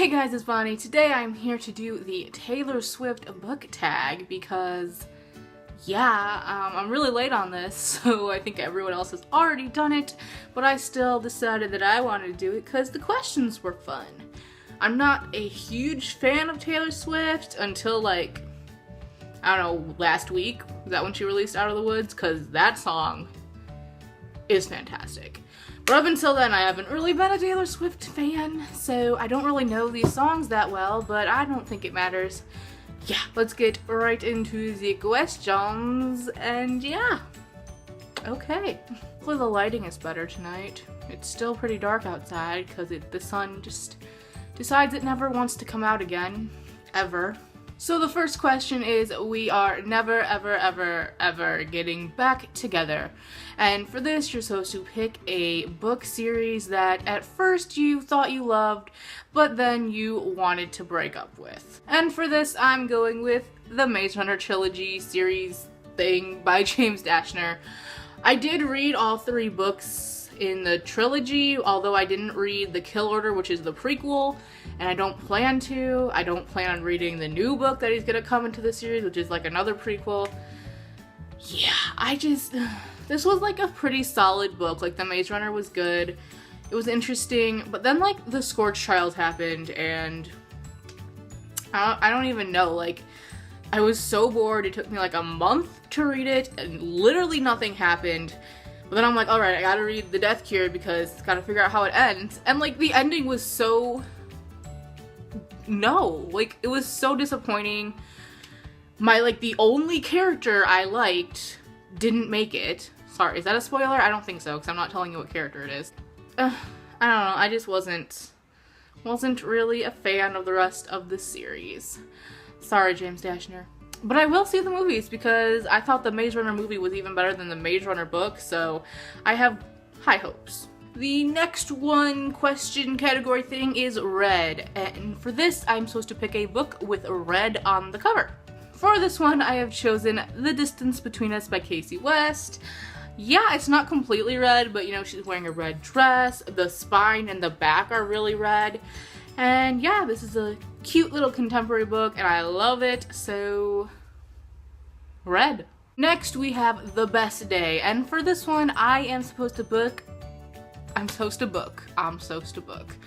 Hey guys, it's Bonnie. Today I'm here to do the Taylor Swift book tag because, I'm really late on this, so I think everyone else has already done it, but I still decided that I wanted to do it because the questions were fun. I'm not a huge fan of Taylor Swift until I don't know, last week. Is that when she released Out of the Woods? Because that song is fantastic. But up until then, I haven't really been a Taylor Swift fan, so I don't really know these songs that well, but I don't think it matters. Yeah, let's get right into the questions, and okay. Hopefully the lighting is better tonight. It's still pretty dark outside because the sun just decides it never wants to come out again, ever. So the first question is, we are never, ever, ever, ever getting back together. And for this, you're supposed to pick a book series that at first you thought you loved, but then you wanted to break up with. And for this, I'm going with the Maze Runner trilogy series thing by James Dashner. I did read all 3 books in the trilogy, although I didn't read The Kill Order, which is the prequel, and I don't plan to. I don't plan on reading the new book that he's gonna come into the series, which is like another prequel. This was like a pretty solid book. Like, The Maze Runner was good. It was interesting, but then The Scorch Trials happened, and I don't even know, I was so bored. It took me a month to read it, and literally nothing happened. But then I'm like, alright, I gotta read The Death Cure because gotta figure out how it ends. And the ending was so... it was so disappointing. The only character I liked didn't make it. Sorry, is that a spoiler? I don't think so, because I'm not telling you what character it is. I don't know, I just wasn't really a fan of the rest of the series. Sorry, James Dashner. But I will see the movies because I thought the Maze Runner movie was even better than the Maze Runner book, so I have high hopes. The next question category thing is red, and for this I'm supposed to pick a book with red on the cover. For this one, I have chosen The Distance Between Us by Casey West. Yeah, it's not completely red, but she's wearing a red dress, the spine and the back are really red, and this is a cute little contemporary book and I love it, so red. Next we have The Best Day, and for this one I'm supposed to book.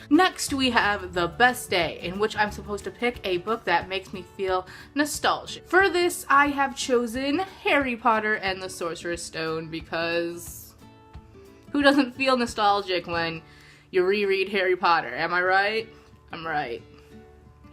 Next we have The Best Day, in which I'm supposed to pick a book that makes me feel nostalgic. For this I have chosen Harry Potter and the Sorcerer's Stone because who doesn't feel nostalgic when you reread Harry Potter? Am I right? I'm right.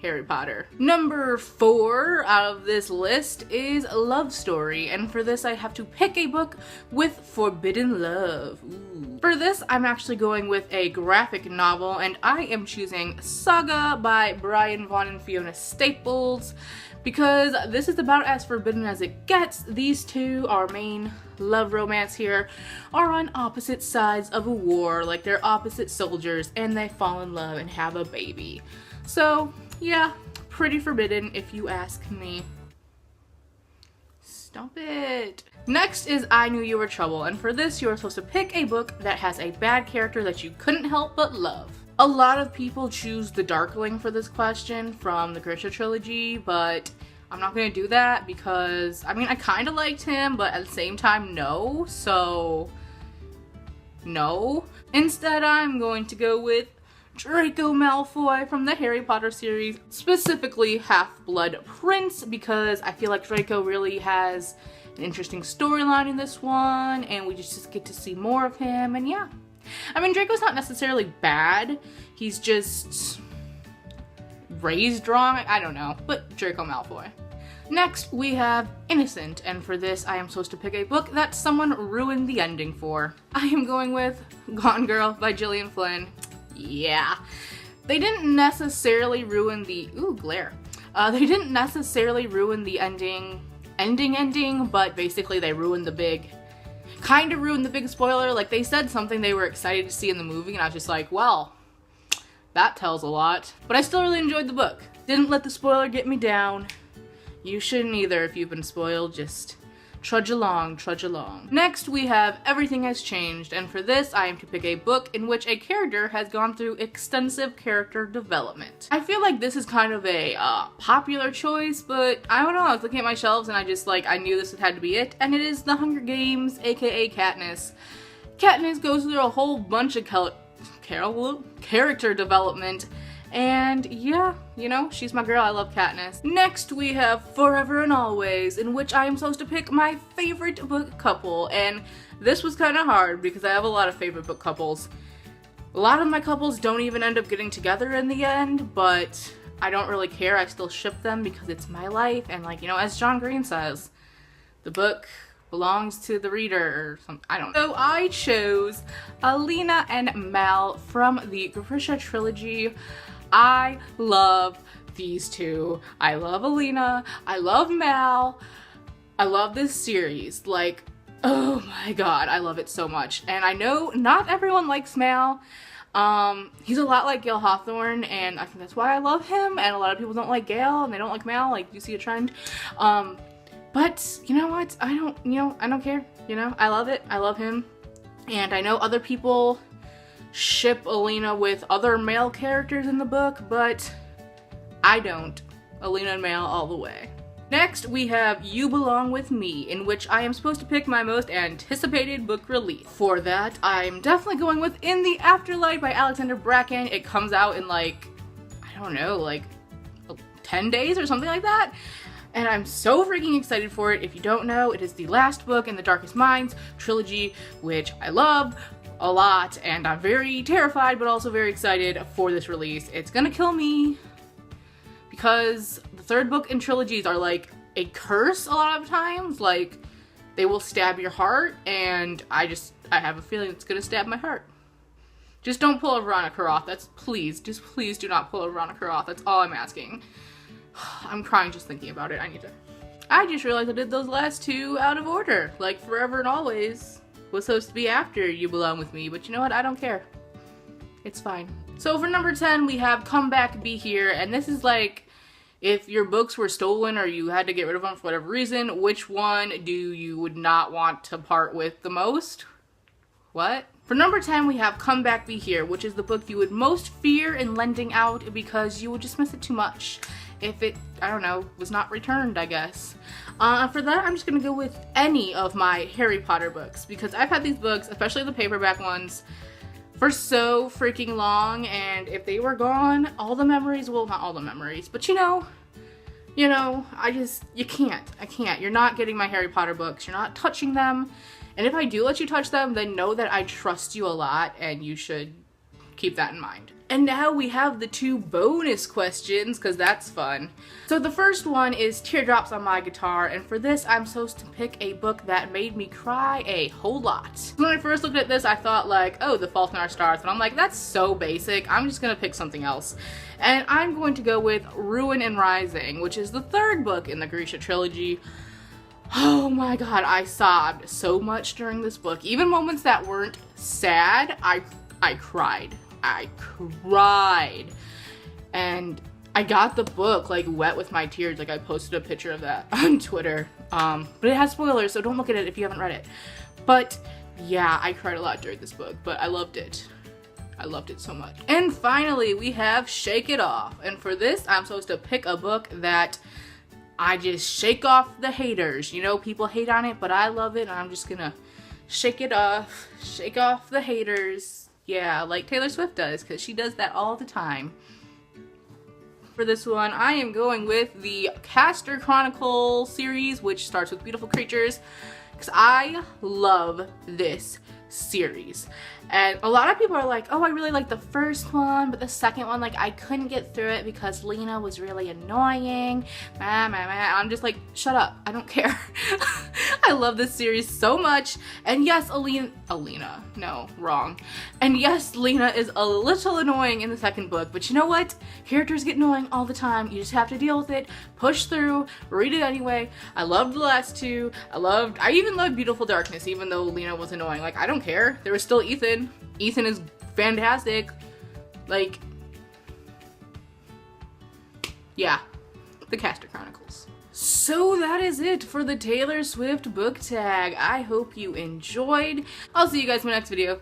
Harry Potter. Number 4 out of this list is Love Story, and for this I have to pick a book with forbidden love. Ooh. For this I'm actually going with a graphic novel, and I am choosing Saga by Brian Vaughan and Fiona Staples because this is about as forbidden as it gets. These two, our main love romance here, are on opposite sides of a war, they're opposite soldiers, and they fall in love and have a baby. So yeah, pretty forbidden if you ask me. Stop it. Next is I Knew You Were Trouble, and for this you are supposed to pick a book that has a bad character that you couldn't help but love. A lot of people choose The Darkling for this question from the Grisha trilogy, but I'm not gonna do that because, I kinda liked him, but at the same time, no, so no. Instead, I'm going to go with Draco Malfoy from the Harry Potter series, specifically Half-Blood Prince, because I feel like Draco really has an interesting storyline in this one, and we just get to see more of him, and Draco's not necessarily bad, he's just raised wrong, I don't know, but Draco Malfoy. Next, we have Innocent, and for this I am supposed to pick a book that someone ruined the ending for. I am going with Gone Girl by Gillian Flynn. Yeah, they didn't necessarily ruin the they didn't necessarily ruin the ending, but basically they ruined the big spoiler. They said something they were excited to see in the movie, and I was just like, well, that tells a lot. But I still really enjoyed the book. Didn't let the spoiler get me down. You shouldn't either if you've been spoiled. Just Trudge along, trudge along. Next, we have Everything Has Changed, and for this, I am to pick a book in which a character has gone through extensive character development. I feel like this is kind of a popular choice, but I don't know, I was looking at my shelves and I knew this had to be it, and it is The Hunger Games, aka Katniss. Katniss goes through a whole bunch of character development, and yeah, you know, she's my girl. I love Katniss. Next, we have Forever and Always, in which I am supposed to pick my favorite book couple, and this was kind of hard because I have a lot of favorite book couples. A lot of my couples don't even end up getting together in the end, but I don't really care. I still ship them because it's my life, and like, you know, as John Green says, the book belongs to the reader or something. I don't know. So I chose Alina and Mal from the Grisha trilogy. I love these two. I love Alina. I love Mal. I love this series. Like, oh my god, I love it so much. And I know not everyone likes Mal. He's a lot like Gale Hawthorne, and I think that's why I love him. And a lot of people don't like Gale, and they don't like Mal. Like, you see a trend. But you know what? I don't care. You know, I love it. I love him. And I know other people ship Alina with other male characters in the book, but I don't. Alina and Mal all the way. Next, we have You Belong With Me, in which I am supposed to pick my most anticipated book release. For that, I'm definitely going with In the Afterlife by Alexander Bracken. It comes out in like, I don't know, like 10 days or something like that. And I'm so freaking excited for it. If you don't know, it is the last book in the Darkest Minds trilogy, which I love a lot, and I'm very terrified but also very excited for this release. It's gonna kill me because the third book in trilogies are like a curse a lot of times. Like, they will stab your heart, and I have a feeling it's gonna stab my heart. Just don't pull a Veronica Roth. Please do not pull a Veronica Roth. That's all I'm asking. I'm crying just thinking about it. I just realized I did those last two out of order. Like, Forever and Always was supposed to be after You Belong With Me, but you know what? I don't care. It's fine. So for number 10, we have Come Back, Be Here, and this is like, if your books were stolen or you had to get rid of them for whatever reason, which one would not want to part with the most? What? For number 10, we have Come Back, Be Here, which is the book you would most fear in lending out because you would just miss it too much if it, I don't know, was not returned, I guess. For that, I'm just gonna go with any of my Harry Potter books because I've had these books, especially the paperback ones, for so freaking long, and if they were gone, all the memories, well, not all the memories, but you know, I can't. You're not getting my Harry Potter books. You're not touching them. And if I do let you touch them, then know that I trust you a lot, and you should keep that in mind. And now we have the two bonus questions, because that's fun. So the first one is Teardrops on My Guitar, and for this I'm supposed to pick a book that made me cry a whole lot. When I first looked at this, I thought like, oh, The Fault in Our Stars, but I'm like, that's so basic, I'm just gonna pick something else. And I'm going to go with Ruin and Rising, which is the third book in the Grisha trilogy. Oh my god, I sobbed so much during this book. Even moments that weren't sad, I cried. I cried. And I got the book like wet with my tears. Like, I posted a picture of that on Twitter. But it has spoilers, so don't look at it if you haven't read it. But yeah, I cried a lot during this book, but I loved it. I loved it so much. And finally, we have Shake It Off. And for this, I'm supposed to pick a book that I just shake off the haters. You know, people hate on it, but I love it, and I'm just gonna shake it off. Shake off the haters. Yeah, like Taylor Swift does, because she does that all the time. For this one, I am going with the Castor Chronicle series, which starts with Beautiful Creatures, because I love this series. And a lot of people are like, oh, I really like the first one, but the second one, like, I couldn't get through it because Lena was really annoying. I'm just like, shut up, I don't care. I love this series so much. And yes, And yes, Lena is a little annoying in the second book, but you know what? Characters get annoying all the time. You just have to deal with it, push through, read it anyway. I loved the last two. I even loved Beautiful Darkness, even though Lena was annoying. Like, I don't care. There was still Ethan. Ethan is fantastic. Like, yeah, the Castor Chronicles. So that is it for the Taylor Swift book tag. I hope you enjoyed. I'll see you guys in my next video.